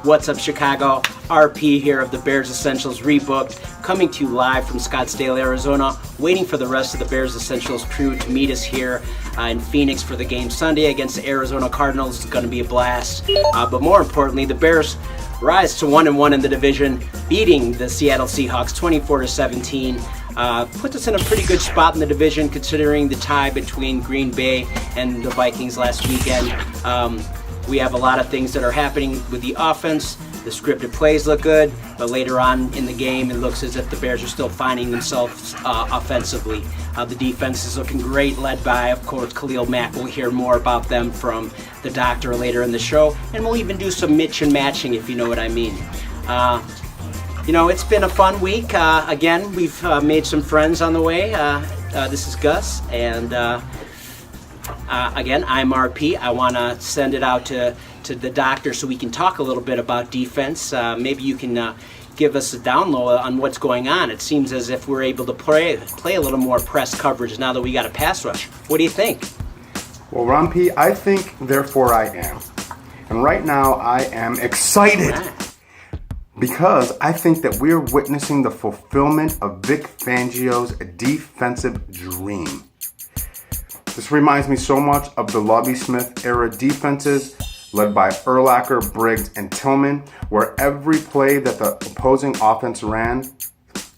What's up, Chicago? RP here of the Bears Essentials Rebooked, coming to you live from Scottsdale, Arizona, waiting for the rest of the Bears Essentials crew to meet us here in Phoenix for the game Sunday against the Arizona Cardinals. It's going to be a blast. But more importantly, the Bears rise to 1-1 in the division, beating the Seattle Seahawks 24-17. Puts us in a pretty good spot in the division considering the tie between Green Bay and the Vikings last weekend. We have a lot of things that are happening with the offense. The scripted plays look good, but later on in the game, it looks as if the Bears are still finding themselves offensively. The defense is looking great, led by, of course, Khalil Mack. We'll hear more about them from the doctor later in the show, and we'll even do some Mitch and matching, if you know what I mean. It's been a fun week. Again, we've made some friends on the way. This is Gus, and again, I'm RP. I want to send it out to the doctor so we can talk a little bit about defense. Maybe you can give us a download on what's going on. It seems as if we're able to play a little more press coverage now that we got a pass rush. What do you think? Well, Romp, I think, therefore I am. And right now I am excited. Because I think that we're witnessing the fulfillment of Vic Fangio's defensive dream. This reminds me so much of the Lovie Smith era defenses led by Urlacher, Briggs, and Tillman, where every play that the opposing offense ran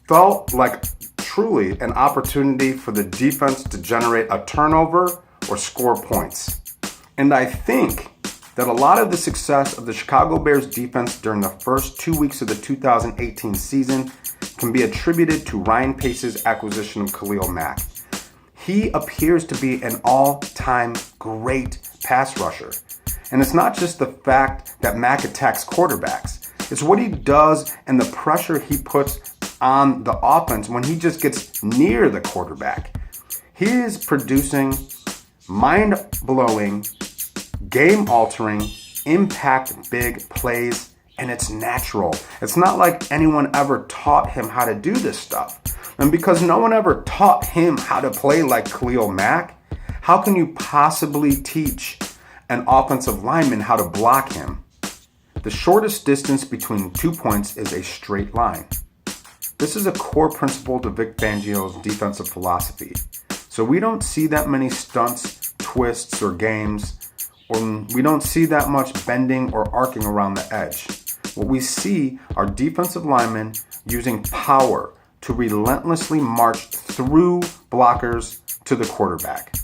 felt like truly an opportunity for the defense to generate a turnover or score points. And I think that a lot of the success of the Chicago Bears defense during the first 2 weeks of the 2018 season can be attributed to Ryan Pace's acquisition of Khalil Mack. He appears to be an all-time great pass rusher. And it's not just the fact that Mack attacks quarterbacks. It's what he does and the pressure he puts on the offense when he just gets near the quarterback. He is producing mind-blowing, game-altering, impact big plays, and it's natural. It's not like anyone ever taught him how to do this stuff. And because no one ever taught him how to play like Khalil Mack, how can you possibly teach an offensive lineman how to block him? The shortest distance between 2 points is a straight line. This is a core principle to Vic Fangio's defensive philosophy. So we don't see that many stunts, twists, or games, or we don't see that much bending or arcing around the edge. What we see are defensive linemen using power to relentlessly march through blockers to the quarterback.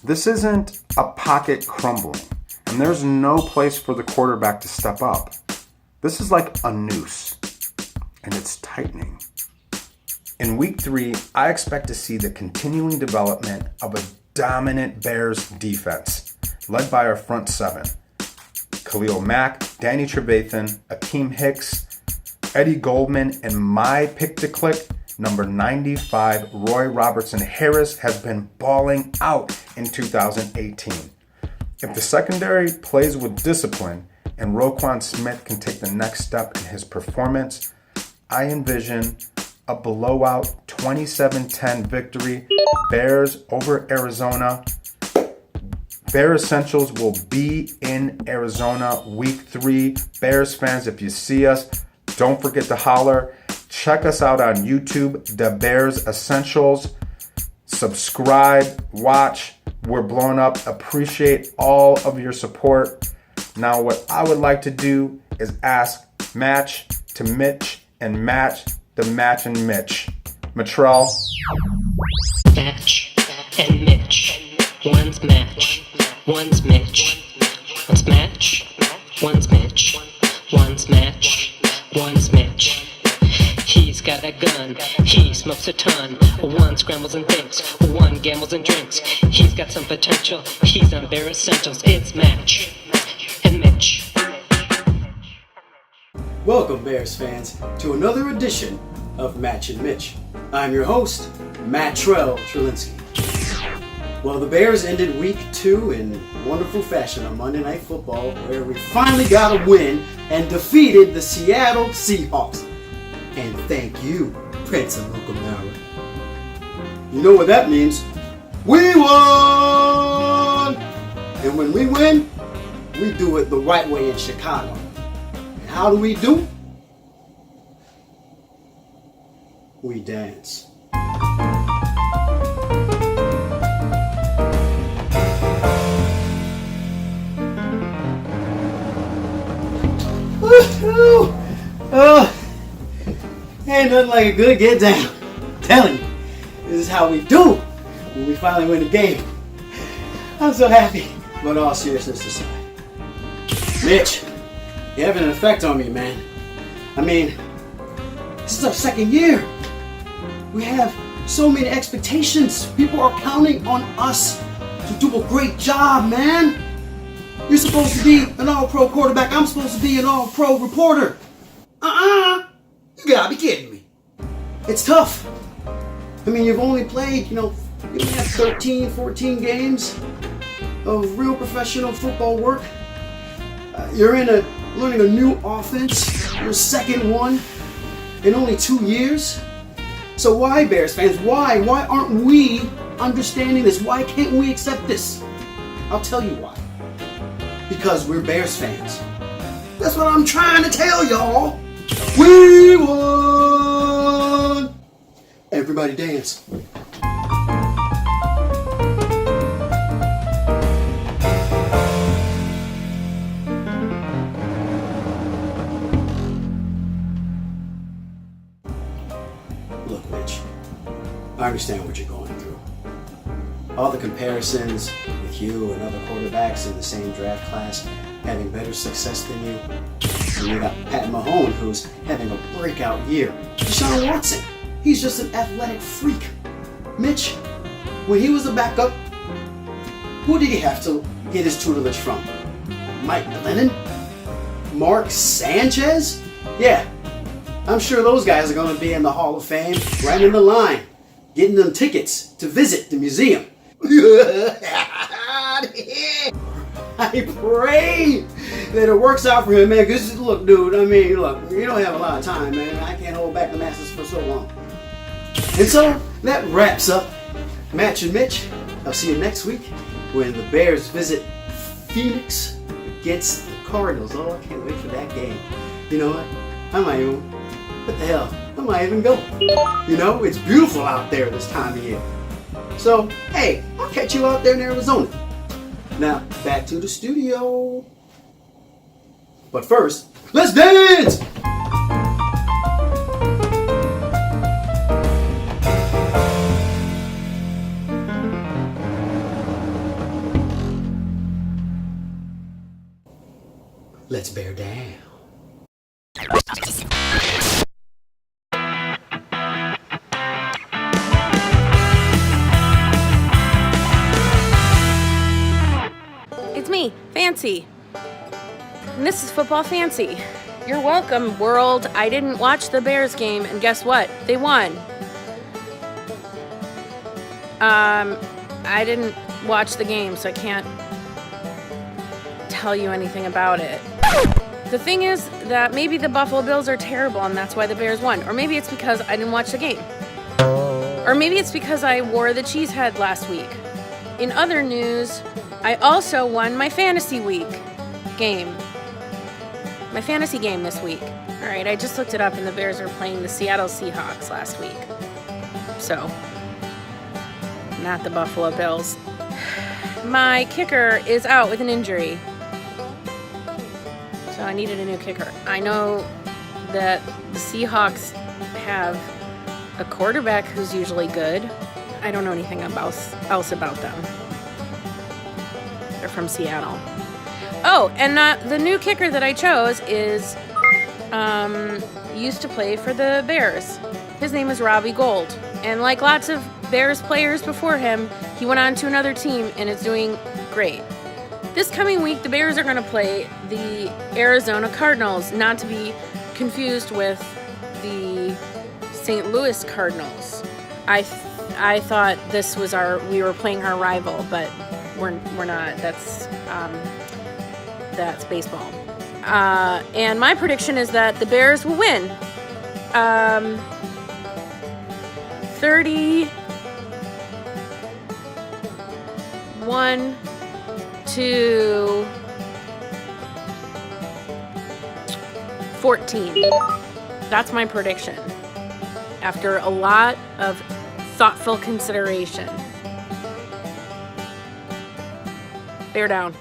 This isn't a pocket crumbling, and there's no place for the quarterback to step up. This is like a noose, and it's tightening. In week 3, I expect to see the continuing development of a dominant Bears defense, led by our front 7. Khalil Mack, Danny Trevathan, Akeem Hicks, Eddie Goldman, and my pick to click, number 95, Roy Robertson Harris, has been balling out in 2018. If the secondary plays with discipline and Roquan Smith can take the next step in his performance, I envision a blowout 27-10 victory, Bears over Arizona. Bear Essentials will be in Arizona week 3. Bears fans, if you see us, don't forget to holler. Check us out on YouTube, The Bears Essentials. Subscribe, watch. We're blowing up. Appreciate all of your support. Now, what I would like to do is ask Match to Mitch and Match the Match and Mitch. Matrell. Match and Mitch. One's Match. One's Mitch. One's Match. One's Mitch. One's Match. One's Mitch. He's got a gun, he smokes a ton. One scrambles and thinks, one gambles and drinks. He's got some potential, he's on Bear Essentials. It's Match and Mitch. Welcome, Bears fans, to another edition of Match and Mitch. I'm your host, Matrell. Well, the Bears ended week 2 in wonderful fashion on Monday Night Football, where we finally got a win and defeated the Seattle Seahawks. And thank you, Prince of Locomotive. You know what that means? We won! And when we win, we do it the right way in Chicago. How do? We dance. Woo-hoo! Oh, ain't nothing like a good get down. I'm telling you, this is how we do when we finally win the game. I'm so happy. But all seriousness aside, Mitch, you're having an effect on me, man. I mean, this is our second year. We have so many expectations. People are counting on us to do a great job, man. You're supposed to be an all-pro quarterback. I'm supposed to be an all-pro reporter. You gotta be kidding me. It's tough. I mean, you've only played, you only have 13, 14 games of real professional football work. You're learning a new offense, your second one in only 2 years. So why, Bears fans, why aren't we understanding this? Why can't we accept this? I'll tell you why. Because we're Bears fans. That's what I'm trying to tell y'all. We won! Everybody dance. Look, Mitch, I understand what you're going through. All the comparisons with you and other quarterbacks in the same draft class having better success than you. And you got Pat Mahomes, who's having a breakout year. Deshaun Watson, he's just an athletic freak. Mitch, when he was a backup, who did he have to get his tutelage from? Mike Glennon? Mark Sanchez? Yeah, I'm sure those guys are going to be in the Hall of Fame, right in the line, getting them tickets to visit the museum. I pray that it works out for him, man. Because look, dude, you don't have a lot of time, man. I can't hold back the masses for so long. And so that wraps up Match and Mitch. I'll see you next week when the Bears visit Phoenix against the Cardinals. Oh, I can't wait for that game. You know what? What the hell? I might even go. It's beautiful out there this time of year. So, hey, I'll catch you out there in Arizona. Now, back to the studio. But first, let's dance! Let's bear down. It's me, Fanci. And this is Football Fancy. You're welcome, world. I didn't watch the Bears game, and guess what? They won. I didn't watch the game, so I can't tell you anything about it. The thing is that maybe the Buffalo Bills are terrible, and that's why the Bears won. Or maybe it's because I didn't watch the game. Or maybe it's because I wore the cheese head last week. In other news, I also won my fantasy game this week. All right, I just looked it up, and the Bears are playing the Seattle Seahawks last week. So, not the Buffalo Bills. My kicker is out with an injury. So I needed a new kicker. I know that the Seahawks have a quarterback who's usually good. I don't know anything else about them. They're from Seattle. Oh, and the new kicker that I chose is used to play for the Bears. His name is Robbie Gould. And like lots of Bears players before him, he went on to another team and is doing great. This coming week, the Bears are going to play the Arizona Cardinals, not to be confused with the St. Louis Cardinals. I thought we were playing our rival, but we're not. That's baseball. And my prediction is that the Bears will win. 31-2. 14. That's my prediction. After a lot of thoughtful consideration. Bear down.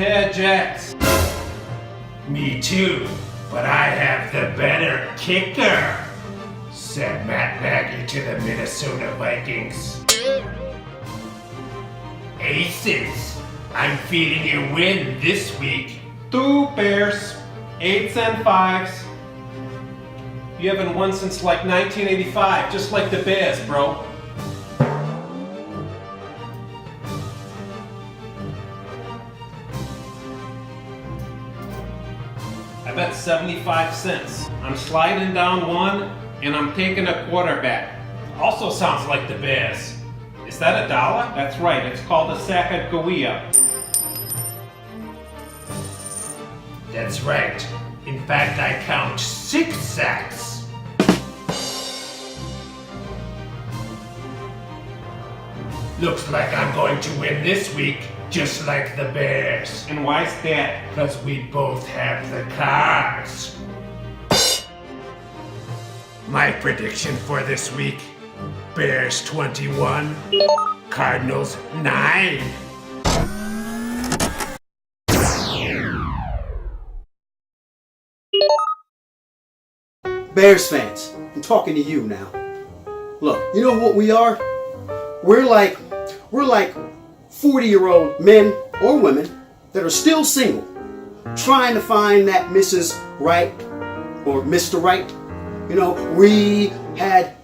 Pair Jacks. Me too, but I have the better kicker, said Matt Nagy to the Minnesota Vikings. Aces, I'm feeding you win this week. 2 Bears, 8s and 5s. You haven't won since like 1985, just like the Bears, bro. I bet 75 cents. I'm sliding down 1 and I'm taking a quarterback. Also sounds like the Bears. Is that $1? That's right, it's called a Sacagawea. That's right. In fact, I count 6 sacks. Looks like I'm going to win this week, just like the Bears. And why's that? Because we both have the cards. My prediction for this week, Bears 21, Cardinals 9. Bears fans, I'm talking to you now. Look, you know what we are? We're like 40-year-old men or women that are still single, trying to find that Mrs. Right or Mr. Right. You know, we had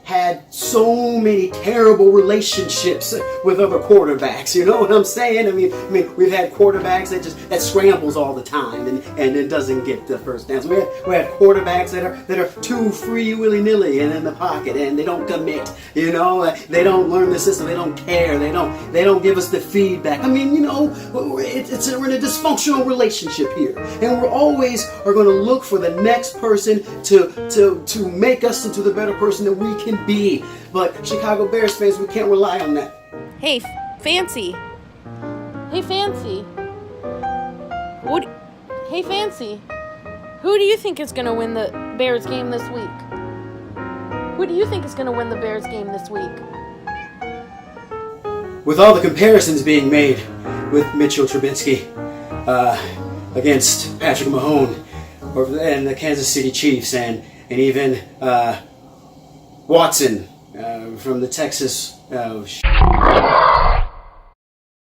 so many terrible relationships with other quarterbacks. You know what I'm saying? I mean, we've had quarterbacks that scrambles all the time and it doesn't get the first downs. We have quarterbacks that are too free willy-nilly and in the pocket and they don't commit. You know, they don't learn the system. They don't care. They don't give us the feedback. I mean, you know, we're in a dysfunctional relationship here, and we're always are going to look for the next person to make us into the better person that we can be. But Chicago Bears fans, we can't rely on that. Hey, Fanci. Hey, Fanci. Hey, Fanci. Who do you think is going to win the Bears game this week? Who do you think is going to win the Bears game this week? With all the comparisons being made with Mitchell Trubisky against Patrick Mahomes and the Kansas City Chiefs and even Watson from the Texas